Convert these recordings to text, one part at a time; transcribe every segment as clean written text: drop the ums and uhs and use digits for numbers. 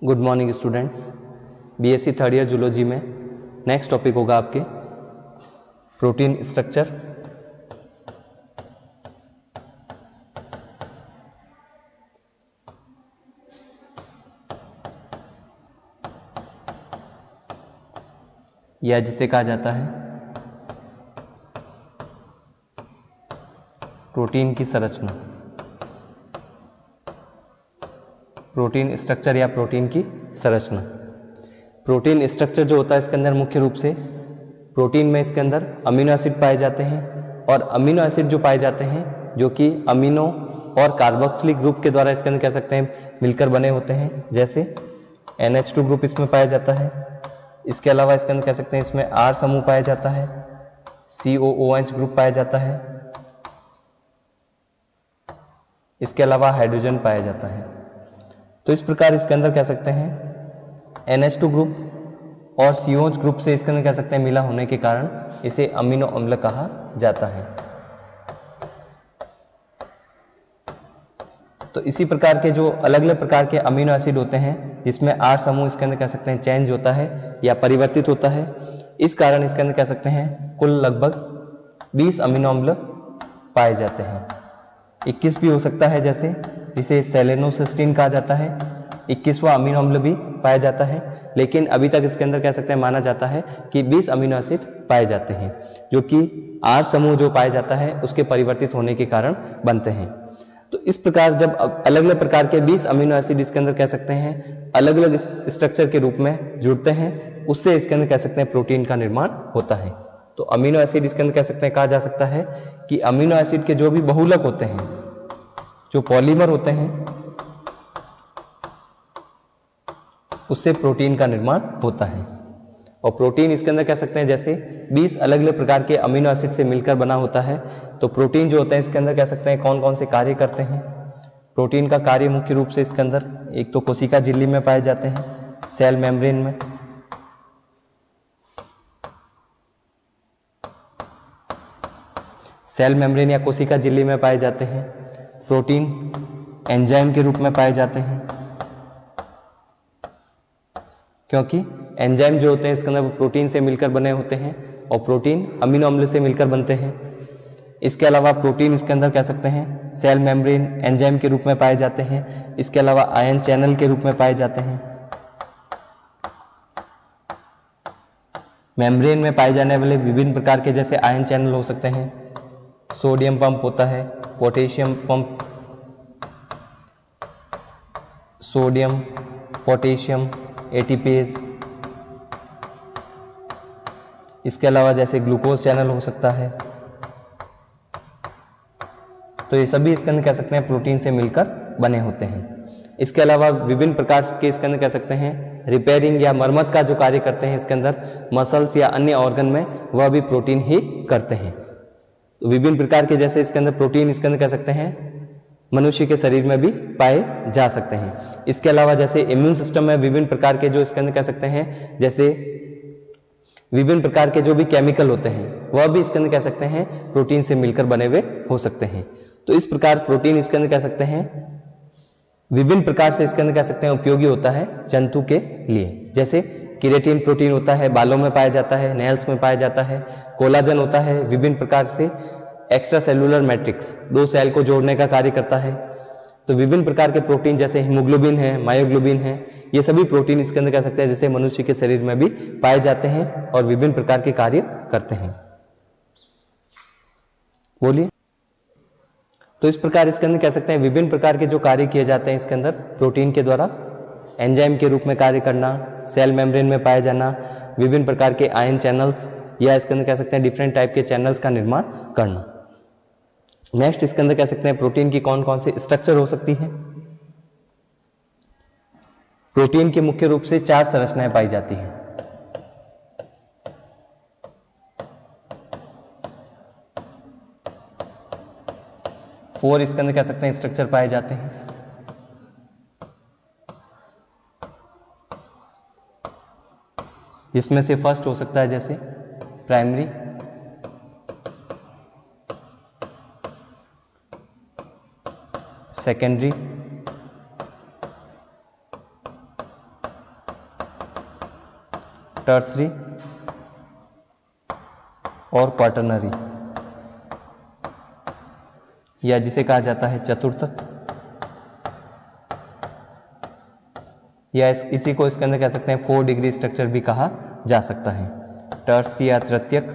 Good morning students. BSc third year zoology में next topic होगा आपके प्रोटीन स्ट्रक्चर। या जिसे कहा जाता है प्रोटीन की संरचना, प्रोटीन स्ट्रक्चर या प्रोटीन की संरचना। प्रोटीन स्ट्रक्चर जो होता है इसके अंदर मुख्य रूप से प्रोटीन में इसके अंदर अमीनो एसिड पाए जाते हैं और अमीनो एसिड जो पाए जाते हैं जो कि अमीनो और कार्बोक्सिलिक ग्रुप के द्वारा इसके अंदर कह सकते हैं मिलकर बने होते हैं। जैसे NH2 ग्रुप इसमें पाया जाता है। इसके अलावा इसके अंदर कह सकते हैं इसमें R समूह पाया जाता है, COOH ग्रुप पाया जाता है। इसके अलावा हाइड्रोजन पाया जाता है। तो इस प्रकार इसके अंदर कह सकते हैं NH2 ग्रुप और COOH ग्रुप से इसके अंदर कह सकते हैं मिला होने के कारण इसे अमीनो अम्ल कहा जाता है। तो इसी प्रकार के जो अलग अलग प्रकार के अमीनो एसिड होते हैं जिसमें R समूह इसके अंदर कह सकते हैं चेंज होता है या परिवर्तित होता है, इस कारण इसके अंदर कह सकते हैं कुल लगभग 20 अमीनो अम्ल पाए जाते हैं। 21 भी हो सकता है, जैसे जिसे सेलेनोसिस्टीन कहा जाता है, 21वां अमीनो अम्ल भी पाया जाता है। लेकिन अभी तक इसके अंदर कह सकते हैं माना जाता है कि 20 अमीनो एसिड पाए जाते हैं जो कि R समूह जो पाया जाता है उसके परिवर्तित होने के कारण बनते हैं। तो इस प्रकार जब अलग अलग प्रकार के 20 अमीनो एसिड इसके अंदर कह सकते हैं अलग अलग स्ट्रक्चर के रूप में जुड़ते हैं, उससे इसके अंदर कह सकते हैं प्रोटीन का निर्माण होता है। तो अमीनो एसिड इसके अंदर कह सकते हैं कहा जा सकता है कि अमीनो एसिड के जो भी बहुलक होते हैं, जो पॉलीमर होते हैं, उससे प्रोटीन का निर्माण होता है। और प्रोटीन इसके अंदर कह सकते हैं जैसे 20 अलग अलग प्रकार के अमीनो एसिड से मिलकर बना होता है। तो प्रोटीन जो होते हैं इसके अंदर कह सकते हैं कौन कौन से कार्य करते हैं। प्रोटीन का कार्य मुख्य रूप से इसके अंदर एक तो कोशिका झिल्ली में पाए जाते हैं, सेल मेम्ब्रेन में, सेल मेम्ब्रेन या कोशिका झिल्ली में पाए जाते हैं। प्रोटीन एंजाइम के रूप में पाए जाते हैं, क्योंकि एंजाइम जो होते हैं इसके अंदर वो प्रोटीन से मिलकर बने होते हैं और प्रोटीन अमीनो अम्ल से मिलकर बनते हैं। इसके अलावा प्रोटीन इसके अंदर कह सकते हैं सेल मेम्ब्रेन एंजाइम के रूप में पाए जाते हैं। इसके अलावा आयन चैनल के रूप में पाए जाते हैं। मेम्ब्रेन में पाए जाने वाले विभिन्न प्रकार के जैसे आयन चैनल हो सकते हैं, सोडियम पंप होता है, potassium pump, sodium, potassium, ATPase. इसके अलावा जैसे ग्लूकोज चैनल हो सकता है। तो ये सभी इसके अंदर कह सकते हैं प्रोटीन से मिलकर बने होते हैं। इसके अलावा विभिन्न प्रकार के इसके अंदर कह सकते हैं रिपेयरिंग या मरम्मत का जो कार्य करते हैं इसके अंदर मसल्स या अन्य ऑर्गन में, वह भी प्रोटीन ही करते हैं। तो विभिन्न प्रकार के जैसे इसके अंदर प्रोटीन इसके अंदर कह सकते हैं मनुष्य के शरीर में भी पाए जा सकते हैं। इसके अलावा जैसे इम्यून सिस्टम में विभिन्न प्रकार के जो इसके अंदर कह सकते हैं जैसे विभिन्न प्रकार के जो भी केमिकल होते हैं वह भी इसके अंदर कह सकते हैं प्रोटीन से मिलकर बने हुए हो सकते हैं। तो इस प्रकार प्रोटीन इसके अंदर कह सकते हैं विभिन्न प्रकार से इसके अंदर कह सकते हैं उपयोगी होता है जंतु के लिए। जैसे केराटिन प्रोटीन होता है, बालों में पाया जाता है, नेल्स में पाया जाता है। कोलाजन होता है विभिन्न प्रकार से एक्स्ट्रा सेलुलर मैट्रिक्स, दो सेल को जोड़ने का कार्य करता है। तो विभिन्न प्रकार के प्रोटीन जैसे हीमोग्लोबिन है, मायोग्लोबिन है, ये सभी प्रोटीन इसके अंदर कह सकते हैं जैसे मनुष्य के शरीर में भी पाए जाते हैं और विभिन्न प्रकार के कार्य करते हैं। बोलिए। तो इस प्रकार इसके अंदर कह सकते हैं विभिन्न प्रकार के जो कार्य किए जाते हैं इसके अंदर प्रोटीन के द्वारा, एंजाइम के रूप में कार्य करना, सेल मेम्ब्रेन में पाए जाना, विभिन्न प्रकार के आयन चैनल्स या इसके अंदर कह सकते हैं डिफरेंट टाइप के चैनल्स का निर्माण करना। नेक्स्ट इसके अंदर कह सकते हैं प्रोटीन की कौन कौन सी स्ट्रक्चर हो सकती है। प्रोटीन की मुख्य रूप से 4 संरचनाएं पाई जाती हैं। फोर इसके अंदर कह सकते हैं स्ट्रक्चर पाए जाते हैं। जिसमें से फर्स्ट हो सकता है जैसे प्राइमरी, सेकेंडरी, टर्सरी और क्वाटरनरी, या जिसे कहा जाता है चतुर्थक, या इसी को इसके अंदर कह सकते हैं 4 डिग्री स्ट्रक्चर भी कहा जा सकता है। टर्सरी या तृतीयक,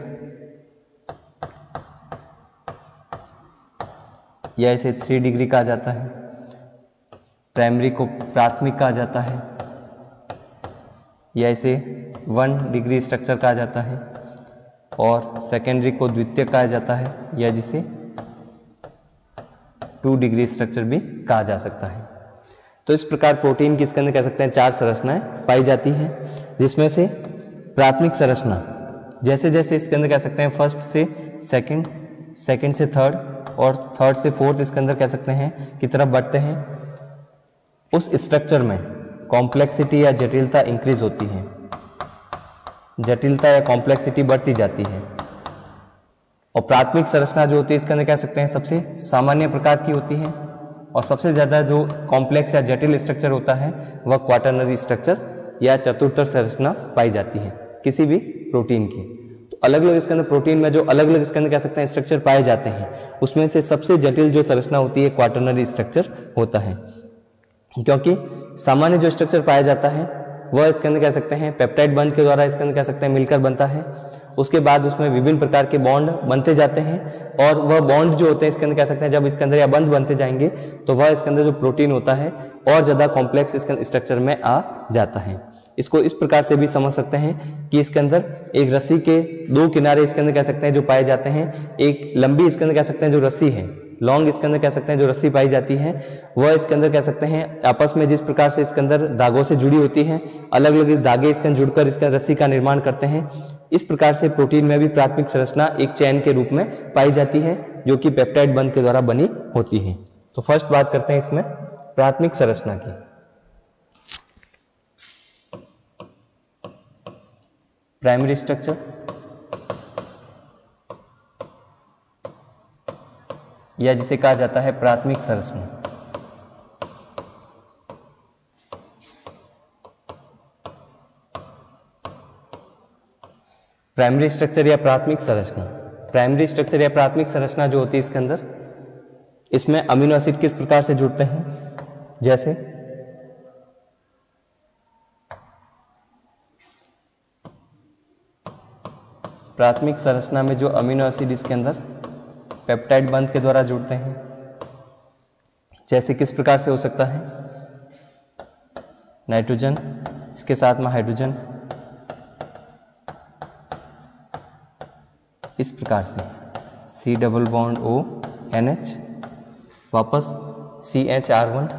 या इसे 3 डिग्री कहा जाता है। प्राइमरी को प्राथमिक कहा जाता है, या इसे 1 डिग्री स्ट्रक्चर कहा जाता है। और सेकेंडरी को द्वितीयक कहा जाता है, या जिसे 2 डिग्री स्ट्रक्चर भी कहा जा सकता है। तो इस प्रकार प्रोटीन की इसके अंदर कह सकते हैं 4 संरचनाएं पाई जाती हैं, जिसमें से प्राथमिक संरचना जैसे जैसे इसके अंदर कह सकते हैं फर्स्ट से सेकंड, सेकंड से थर्ड और थर्ड से फोर्थ इसके अंदर कह सकते हैं की तरफ बढ़ते हैं, उस स्ट्रक्चर में कॉम्प्लेक्सिटी या जटिलता इंक्रीज होती है, जटिलता या कॉम्प्लेक्सिटी बढ़ती जाती है। और प्राथमिक संरचना जो होती है इसके अंदर कह सकते हैं सबसे सामान्य प्रकार की होती है, और सबसे ज्यादा जो कॉम्प्लेक्स या जटिल स्ट्रक्चर होता है वह क्वाटरनरी स्ट्रक्चर या चतुर्थक संरचना पाई जाती है किसी भी प्रोटीन की। तो अलग अलग इसके अंदर प्रोटीन में जो अलग अलग इसके अंदर कह सकते हैं स्ट्रक्चर पाए जाते हैं, उसमें से सबसे जटिल जो संरचना होती है क्वाटरनरी स्ट्रक्चर होता है, क्योंकि सामान्य जो स्ट्रक्चर पाया जाता है वह इसके अंदर कह सकते हैं पेप्टाइड बंध के द्वारा इसके अंदर कह सकते हैं मिलकर बनता है। उसके बाद उसमें विभिन्न प्रकार के बॉन्ड बनते जाते हैं, और वह बॉन्ड जो होते हैं इसके अंदर कह सकते हैं जब इसके अंदर या बंध बनते जाएंगे तो वह इसके अंदर जो प्रोटीन होता है और ज्यादा कॉम्प्लेक्स इसके स्ट्रक्चर में आ जाता है। इसको इस प्रकार से भी समझ सकते हैं कि इसके अंदर एक रस्सी के 2 किनारे इसके अंदर कह सकते हैं जो पाए जाते हैं, एक लंबी इसके अंदर कह सकते हैं जो रस्सी है, लॉन्ग इसके अंदर कह सकते हैं जो रस्सी पाई जाती है, वह इसके अंदर कह सकते हैं आपस में जिस प्रकार से इसके अंदर धागों से जुड़ी होती हैं, अलग अलग धागे इसके अंदर जुड़कर इसके रस्सी का निर्माण करते हैं। इस प्रकार से प्रोटीन में भी प्राथमिक संरचना एक चैन के रूप में पाई जाती है, जो कि पेप्टाइड बंध के द्वारा बनी होती है। तो फर्स्ट बात करते हैं इसमें प्राथमिक संरचना की। प्राइमरी स्ट्रक्चर या जिसे कहा जाता है प्राथमिक संरचना। प्राइमरी स्ट्रक्चर या प्राथमिक संरचना, प्राइमरी स्ट्रक्चर या प्राथमिक संरचना जो होती है इसके अंदर, इसमें अमीनो एसिड किस प्रकार से जुड़ते हैं, जैसे प्राथमिक संरचना में जो अमीनो एसिड इसके अंदर पेप्टाइड बंध के द्वारा जुड़ते हैं, जैसे किस प्रकार से हो सकता है, नाइट्रोजन इसके साथ में हाइड्रोजन, इस प्रकार से C double bond O NH, वापस CHR1,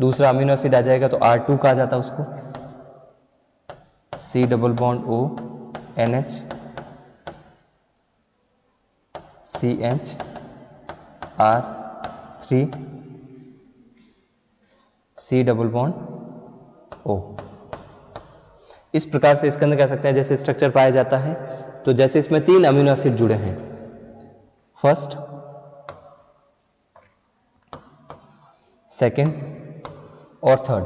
दूसरा अमीनो एसिड आ जाएगा तो R2 कहा जाता है उसको, C double bond O NH CH R3 C double bond O। इस प्रकार से इसके अंदर कह सकते हैं जैसे स्ट्रक्चर पाया जाता है। तो जैसे इसमें 3 अमीनो एसिड जुड़े हैं, फर्स्ट, सेकंड और थर्ड,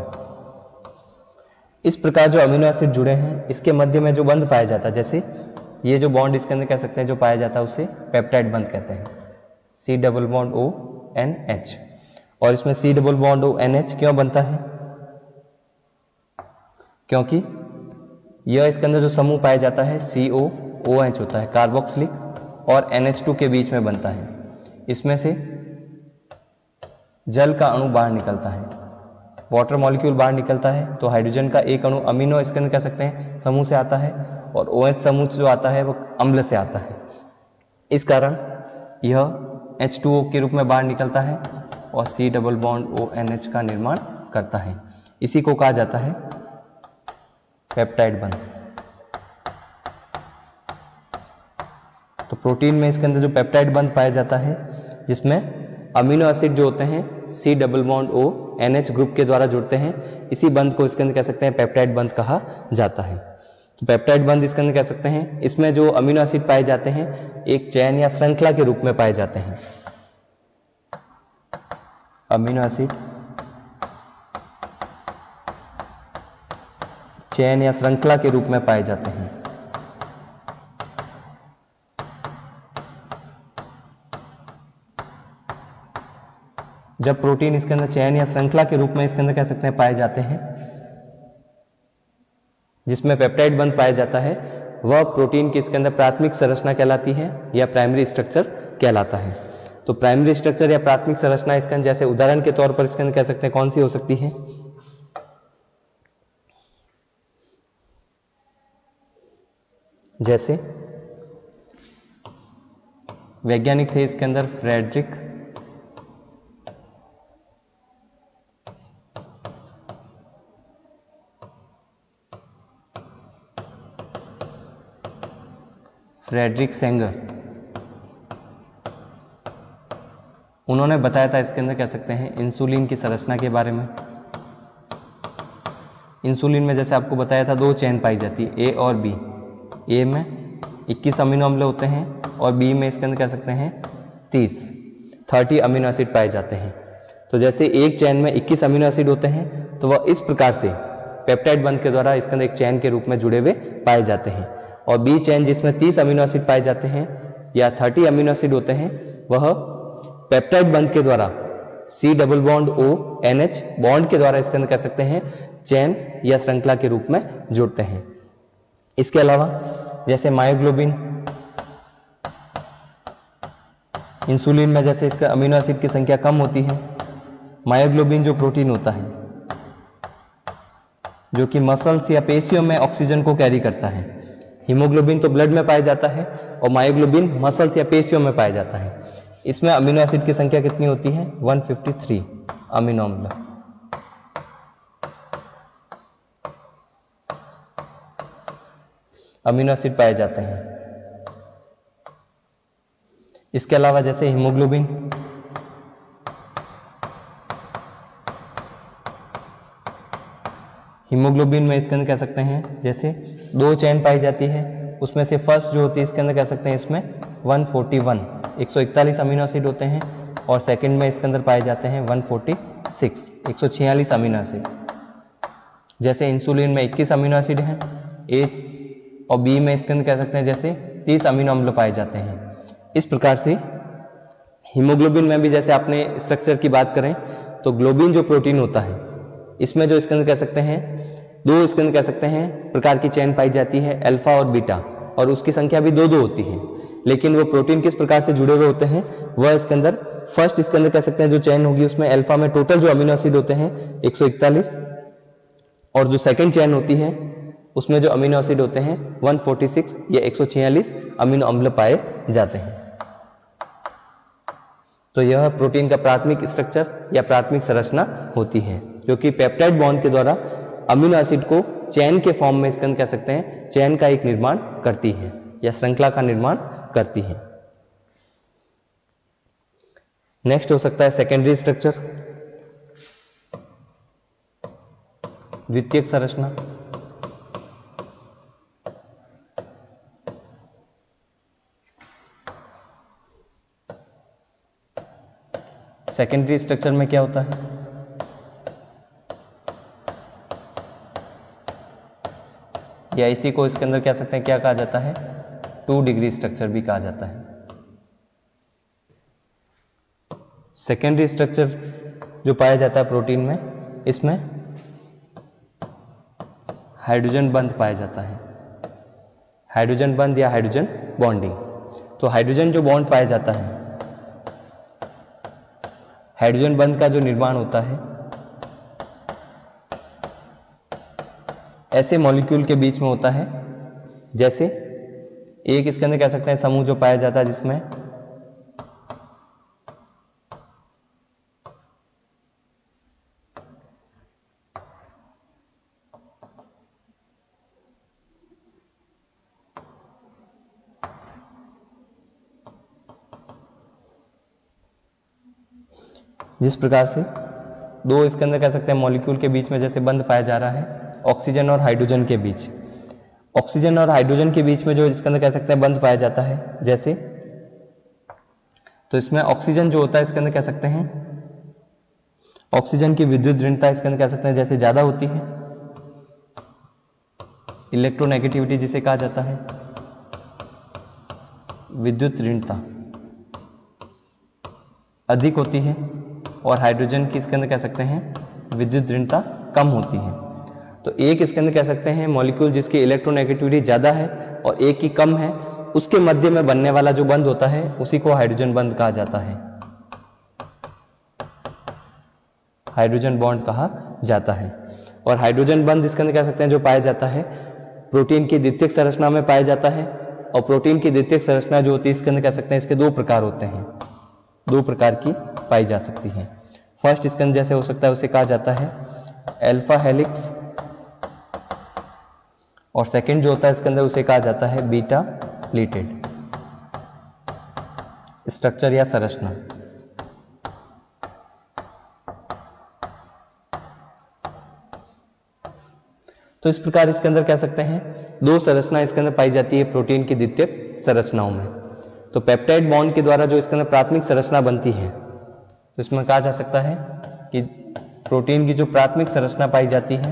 इस प्रकार जो अमीनो एसिड जुड़े हैं इसके मध्य में जो बंध पाया जाता है, जैसे ये जो बॉन्ड इसके अंदर कह सकते हैं जो पाया जाता है उसे पेप्टाइड बंध कहते हैं, C double bond O NH। और इसमें C double bond O NH क्यों बनता है, क्योंकि यह इसके अंदर जो समूह पाया जाता है COOH होता है, कार्बोक्सिलिक और NH2 के बीच में बनता है। इसमें से जल का अणु बाहर निकलता है, वाटर मॉलिक्यूल बाहर निकलता है, तो हाइड्रोजन का एक अणु अमीनो इसके अंदर कह सकते हैं समूह से आता है, और OH समूह जो आता है वो अम्ल से आता है। इस कारण यह H2O के रूप में बाहर निकलता है और C double bond O NH का निर्माण करता है। इसी को कहा जाता है पेप्टाइड बंध। तो प्रोटीन में इसके अंदर जो पेप्टाइड बंध पाया जाता है, जिसमें अमीनो एसिड जो होते हैं C double bond O NH group के द्वारा जुड़ते हैं, इसी बंध को इसके अंदर कह सकते हैं पेप्टाइड बंध कहा जाता है। तो पेप्टाइड बंध इसके अंदर कह सकते हैं, इसमें जो अमीनो एसिड पाए जाते हैं एक चैन या श्रृंखला के रूप में पाए जाते हैं। अमीनो एसिड चैन या श्रृंखला के रूप में पाए जाते हैं। जब प्रोटीन इसके अंदर चैन या श्रृंखला के रूप में इसके अंदर कह सकते हैं पाए जाते हैं, जिसमें पेप्टाइड बंध पाया जाता है, वह प्रोटीन की इसके अंदर प्राथमिक संरचना कहलाती है या प्राइमरी स्ट्रक्चर कहलाता है। तो प्राइमरी स्ट्रक्चर या प्राथमिक संरचना इसके अंदर जैसे उदाहरण के तौर पर इसके अंदर कह सकते हैं कौन सी हो सकती है? जैसे वैज्ञानिक थे इसके अंदर फ्रेडरिक सेंगर। उन्होंने बताया था इसके अंदर कह सकते हैं इंसुलिन की संरचना के बारे में। इंसुलिन में जैसे आपको बताया था 2 चेन पाई जाती है, ए और बी। ए में 21 अमीनो अम्ल होते हैं और बी में इसके अंदर कह सकते हैं 30 अमीनो एसिड पाए जाते हैं। तो जैसे एक चैन में 21 अमीनो एसिड होते हैं तो वह इस प्रकार से पेप्टाइड बंध के द्वारा इसके अंदर एक चैन के रूप में जुड़े हुए पाए जाते हैं। और बी चैन जिसमें 30 अमीनो एसिड पाए जाते हैं या 30 अमीनो एसिड होते हैं, वह पेप्टाइड बंध के द्वारा C double bond O NH bond के द्वारा इसके अंदर कह सकते हैं चैन या श्रृंखला के रूप में जुड़ते हैं। इसके अलावा जैसे मायोग्लोबिन, इंसुलिन में जैसे इसका अमीनो एसिड की संख्या कम होती है, मायोग्लोबिन जो प्रोटीन होता है जो कि मसल्स या पेशियों में ऑक्सीजन को कैरी करता है। हीमोग्लोबिन तो ब्लड में पाया जाता है और मायोग्लोबिन मसल्स या पेशियों में पाया जाता है। इसमें अमीनो एसिड की संख्या कितनी होती है? 153 अमीनो अम्ल। अमीनो एसिड पाए जाते हैं। इसके अलावा जैसे हीमोग्लोबिन, हीमोग्लोबिन में इसके अंदर कह सकते हैं जैसे 2 चेन पाई जाती है, उसमें से फर्स्ट जो होती है इसके अंदर कह सकते हैं इसमें 141 अमीनो एसिड होते हैं और सेकंड में इसके अंदर पाए जाते हैं 146 अमीनो एसिड। जैसे इंसुलिन में 21 अमीनो एसिड हैं, ए और बी में इसके अंदर कह सकते हैं जैसे 30 अमीनो अम्ल पाए जाते हैं। इस प्रकार से हीमोग्लोबिन में भी जैसे आपने स्ट्रक्चर की बात करें तो ग्लोबिन जो प्रोटीन होता है, इसमें जो इसके अंदर कह सकते हैं 2 इसके अंदर कह सकते हैं प्रकार की चेन पाई जाती है, अल्फा और बीटा, और उसकी संख्या भी 2 होती है। लेकिन वो प्रोटीन किस प्रकार से जुड़े हुए होते हैं, वह इसके अंदर फर्स्ट इसके अंदर कह सकते हैं जो चेन होगी उसमें अल्फा में टोटल जो अमीनो एसिड होते हैं 141, और जो सेकंड चेन होती है उसमें जो अमीनो एसिड होते हैं 146 या 146 अमीनो अम्ल पाए जाते हैं। तो यह प्रोटीन का प्राथमिक स्ट्रक्चर या प्राथमिक संरचना होती है, जो कि पेप्टाइड बॉन्ड के द्वारा अमीनो एसिड को चेन के फॉर्म में इसके अंदर कह सकते हैं चेन का एक निर्माण करती है या श्रृंखला का निर्माण करती है। नेक्स्ट हो सकता है सेकेंडरी स्ट्रक्चर, द्वितीयक संरचना। सेकेंडरी स्ट्रक्चर में क्या होता है? या इसी को इसके अंदर कह सकते हैं क्या कहा जाता है? 2 डिग्री स्ट्रक्चर भी कहा जाता है। सेकेंडरी स्ट्रक्चर जो पाया जाता है प्रोटीन में, इसमें हाइड्रोजन बंध पाया जाता है, हाइड्रोजन बंध या हाइड्रोजन बॉन्डिंग। तो हाइड्रोजन जो बॉन्ड पाया जाता है, हाइड्रोजन बंध का जो निर्माण होता है ऐसे मॉलिक्यूल के बीच में होता है, जैसे एक इसके अंदर कह सकते हैं समूह जो पाया जाता है जिसमें जिस प्रकार से 2 इसके अंदर कह सकते हैं मॉलिक्यूल के बीच में जैसे बंध पाया जा रहा है ऑक्सीजन और हाइड्रोजन के बीच, ऑक्सीजन और हाइड्रोजन के बीच में जो इसके अंदर कह सकते हैं बंध पाया जाता है जैसे, तो इसमें ऑक्सीजन जो होता है इसके अंदर कह सकते हैं ऑक्सीजन की विद्युत ऋणता इसके अंदर कह सकते हैं जैसे ज्यादा होती है, इलेक्ट्रोनेगेटिविटी जिसे कहा जाता है विद्युत ऋणता अधिक होती है, और हाइड्रोजन की इसके अंदर कह सकते हैं विद्युत ऋणता कम होती है। तो एक इसके अंदर कह सकते हैं मॉलिक्यूल जिसकी इलेक्ट्रोनेगेटिविटी ज़्यादा है और एक की कम है, उसके मध्य में बनने वाला जो बंध होता है उसी को हाइड्रोजन बंध कहा जाता है, हाइड्रोजन बॉन्ड कहा जाता है। और हाइड्रोजन बंध इसके अंदर कह सकते हैं जो पाया जाता है प्रोटीन की द्वितीयक संरचना में पाया जाता है। और प्रोटीन की द्वितीयक संरचना जो होती है इसके अंदर कह सकते हैं इसके दो प्रकार होते हैं, दो प्रकार की पाई जा सकती है। फर्स्ट इसके अंदर जैसे हो सकता है उसे कहा जाता है अल्फा हेलिक्स, और सेकंड जो होता है इसके अंदर उसे कहा जाता है बीटा प्लीटेड स्ट्रक्चर या संरचना। तो इस प्रकार इसके अंदर कह सकते हैं दो संरचना इसके अंदर पाई जाती है प्रोटीन की द्वितीयक संरचनाओं में। तो पेप्टाइड बॉन्ड के द्वारा जो इसके अंदर प्राथमिक संरचना बनती है, तो इसमें कहा जा सकता है कि प्रोटीन की जो प्राथमिक संरचना पाई जाती है,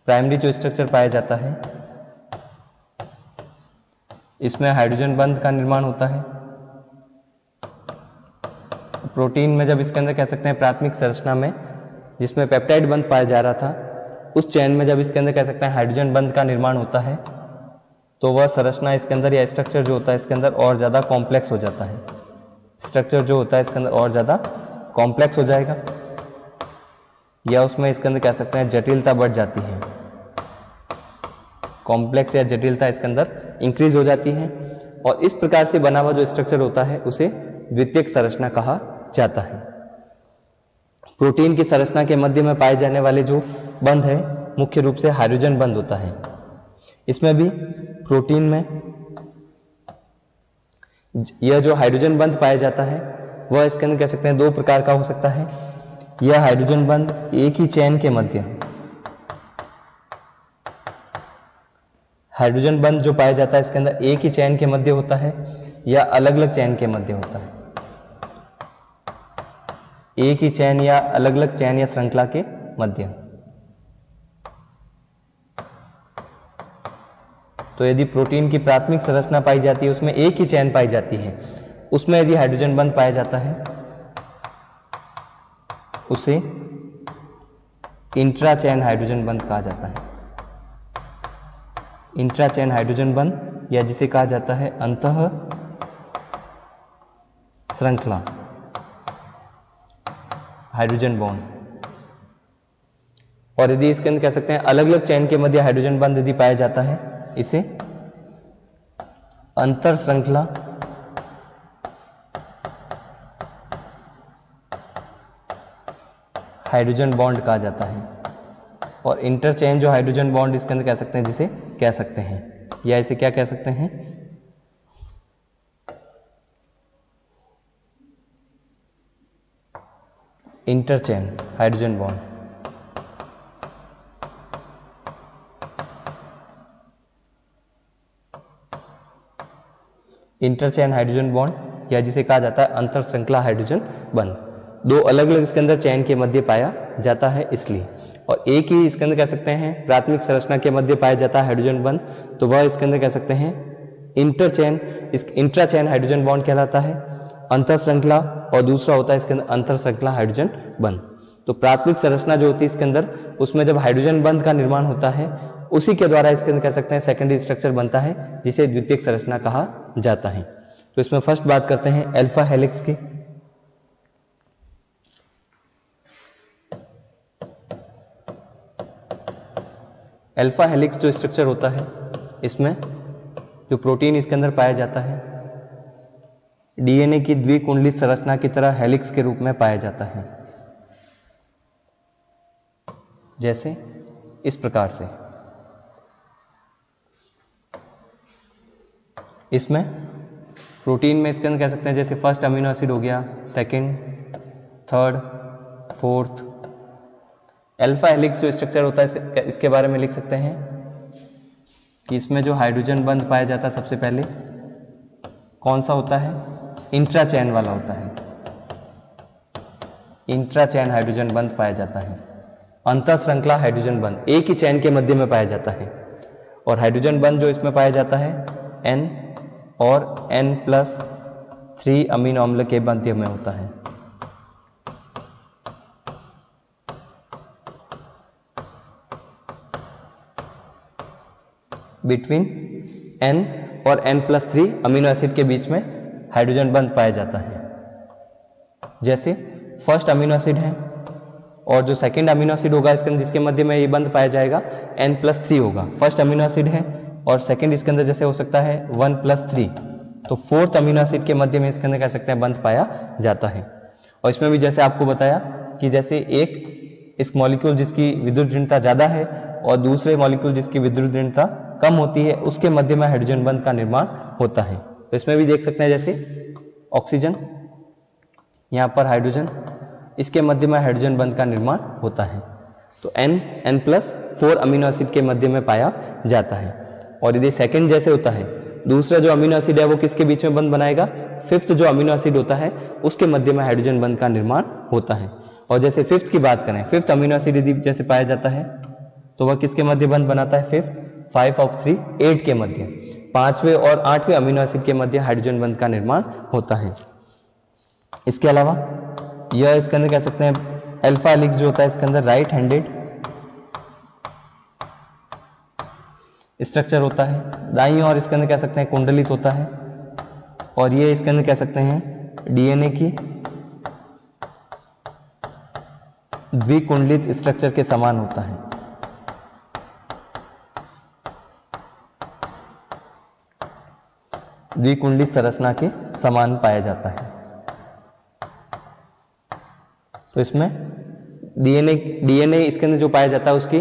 प्राइमरी जो स्ट्रक्चर पाया जाता है, इसमें हाइड्रोजन बंध का निर्माण होता है। प्रोटीन में जब इसके अंदर कह सकते हैं प्राथमिक संरचना में जिसमें पेप्टाइड बंध पाया जा रहा था, उस चेन में जब इसके अंदर कह सकते हैं हाइड्रोजन बंध का निर्माण होता है, तो वह संरचना इसके अंदर या स्ट्रक्चर जो होता है इसके अंदर और ज्यादा कॉम्प्लेक्स हो जाता है। स्ट्रक्चर जो होता है इसके अंदर और ज्यादा कॉम्प्लेक्स हो जाएगा, या उसमें इसके अंदर कह सकते हैं जटिलता बढ़ जाती है। कॉम्प्लेक्स या जटिलता इसके अंदर इंक्रीज हो जाती है, और इस प्रकार से बना हुआ जो स्ट्रक्चर होता है उसे द्वितीयक संरचना कहा जाता है। प्रोटीन की संरचना के मध्य में पाए जाने वाले जो बंध है मुख्य रूप से हाइड्रोजन बंध होता है। इसमें भी प्रोटीन में यह जो हाइड्रोजन बंध पाया जाता है वह इसके अंदर कह सकते हैं दो प्रकार का हो सकता है। यह हाइड्रोजन बंध एक ही चेन के मध्य, हाइड्रोजन बंध जो पाया जाता है इसके अंदर एक ही चेन के मध्य होता है या अलग अलग चेन के मध्य होता है। एक ही चेन या अलग अलग चेन या श्रृंखला के मध्य। तो यदि प्रोटीन की प्राथमिक संरचना पाई जाती है उसमें एक ही चेन पाई जाती है, उसमें यदि हाइड्रोजन बंध पाया जाता है उसे इंट्रा चेन हाइड्रोजन बंध कहा जाता है। इंट्रा चेन हाइड्रोजन बंध, या जिसे कहा जाता है अंतः श्रृंखला हाइड्रोजन बॉन्ड। और यदि इसके अंदर कह सकते हैं अलग अलग चेन के मध्य हाइड्रोजन बंध यदि पाया जाता है इसे अंतर श्रृंखला हाइड्रोजन बॉन्ड कहा जाता है। और इंटरचेंज जो हाइड्रोजन बॉन्ड इसके अंदर कह सकते हैं जिसे कह सकते हैं, या इसे क्या कह सकते हैं इंटरचेन हाइड्रोजन बॉन्ड। इंटरचेन हाइड्रोजन बॉन्ड, या जिसे कहा जाता है अंतर श्रृंखला हाइड्रोजन बंध, दो अलग अलग इसके अंदर चेन के मध्य पाया जाता है इसलिए। और एक ही इसके अंदर कह सकते हैं प्राथमिक संरचना के मध्य पाया जाता है हाइड्रोजन बंध, तो वह इसके अंदर कह सकते हैं इंटरचेन, इस इंट्राचेन हाइड्रोजन बॉन्ड कहलाता है अंतर श्रृंखला, और दूसरा होता है इसके अंदर अंतर श्रृंखला हाइड्रोजन बंध। तो प्राथमिक संरचना जो होती है इसके अंदर, उसमें जब हाइड्रोजन बंध का निर्माण होता है उसी के द्वारा इसके अंदर कह सकते हैं सेकेंडरी स्ट्रक्चर बनता है जिसे द्वितीयक संरचना कहा जाता है। तो इसमें फर्स्ट बात करते हैं अल्फा हेलिक्स की। अल्फा हेलिक्स जो स्ट्रक्चर होता है इसमें जो प्रोटीन इसके अंदर पाया जाता है डीएनए की द्विकुंडलित संरचना की तरह हेलिक्स के रूप में पाया जाता है, जैसे इस प्रकार से। इसमें प्रोटीन में इसके अंदर कह सकते हैं जैसे फर्स्ट अमीनो एसिड हो गया, second, third, fourth. Alpha helix जो स्ट्रक्चर होता है इसके बारे में लिख सकते हैं कि इसमें जो हाइड्रोजन बंध पाया जाता है सबसे पहले कौन सा होता है, इंट्रा चेन वाला होता है। इंट्रा चेन हाइड्रोजन बंध पाया जाता है। अंतर श्रृंखला हाइड्रोजन बंध एक ही चेन के मध्य में पाया जाता है। और हाइड्रोजन बंध जो इसमें पाया जाता है N और N+3 अमीनो अम्ल के मध्य में होता है। बिटवीन N और N+3 अमीनो एसिड के बीच में हाइड्रोजन बंध पाया जाता है। जैसे फर्स्ट अमीनो एसिड है और जो सेकंड अमीनो एसिड होगा इसके अंदर जिसके मध्य में ये बंध पाया जाएगा N+3 होगा। फर्स्ट अमीनो एसिड है और सेकंड इसके अंदर जैसे हो सकता है 1+3, तो फोर्थ अमीनो एसिड के मध्य में इसके अंदर कह सकते हैं बंध पाया जाता है। और इसमें भी जैसे आपको बताया कि जैसे एक इस मॉलिक्यूल जिसकी विद्युत ऋणता ज्यादा है और दूसरे मॉलिक्यूल जिसकी विद्युत ऋणता कम होती है उसके मध्य में हाइड्रोजन बंध का निर्माण होता है। तो इसमें भी देख सकते हैं जैसे ऑक्सीजन, यहाँ पर हाइड्रोजन, इसके मध्य में हाइड्रोजन बंध का निर्माण होता है। तो N+4 अमीनो एसिड के मध्य में पाया जाता है। और यदि सेकंड जैसे होता है, दूसरा जो अमीनो एसिड है वो किसके बीच में बंध बनाएगा, फिफ्थ जो अमीनो एसिड होता है उसके मध्य में हाइड्रोजन बंध का निर्माण होता है। और जैसे फिफ्थ की बात करें, फिफ्थ अमीनो एसिड यदि जैसे पाया जाता है तो वह किसके मध्य बंध बनाता है, फिफ्थ 5 of 3 8 के मध्य, पांचवें और आठवें अमीनो एसिड के मध्य हाइड्रोजन बंध का निर्माण होता है। इसके अलावा यह इसके अंदर कह सकते हैं अल्फा हेलिक्स जो होता है इसके अंदर राइट हैंडेड स्ट्रक्चर होता है। दाईं ओर इसके अंदर कह सकते हैं कुंडलित होता है और ये इसके अंदर कह सकते हैं डीएनए की द्विकुंडलित स्ट्रक्चर के समान होता है। द्विकुंडलित संरचना के समान पाया जाता है। तो इसमें डीएनए इसके अंदर जो पाया जाता है उसकी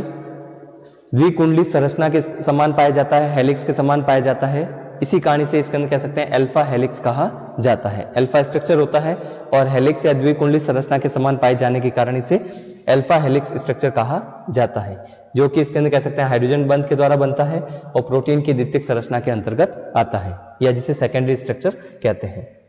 द्विकुंडलित संरचना के समान पाया जाता है, हेलिक्स के समान पाया जाता है। इसी कहानी से इसके अंदर कह सकते हैं अल्फा हेलिक्स कहा जाता है। अल्फा स्ट्रक्चर होता है और हेलिक्स या द्विकुंडलित संरचना के समान पाए जाने के कारण इसे अल्फा हेलिक्स स्ट्रक्चर कहा जाता है, जो कि इसके अंदर कह सकते हैं हाइड्रोजन बंध के द्वारा बनता है और प्रोटीन की द्वितीयक संरचना के अंतर्गत आता है, या जिसे सेकेंडरी स्ट्रक्चर कहते हैं।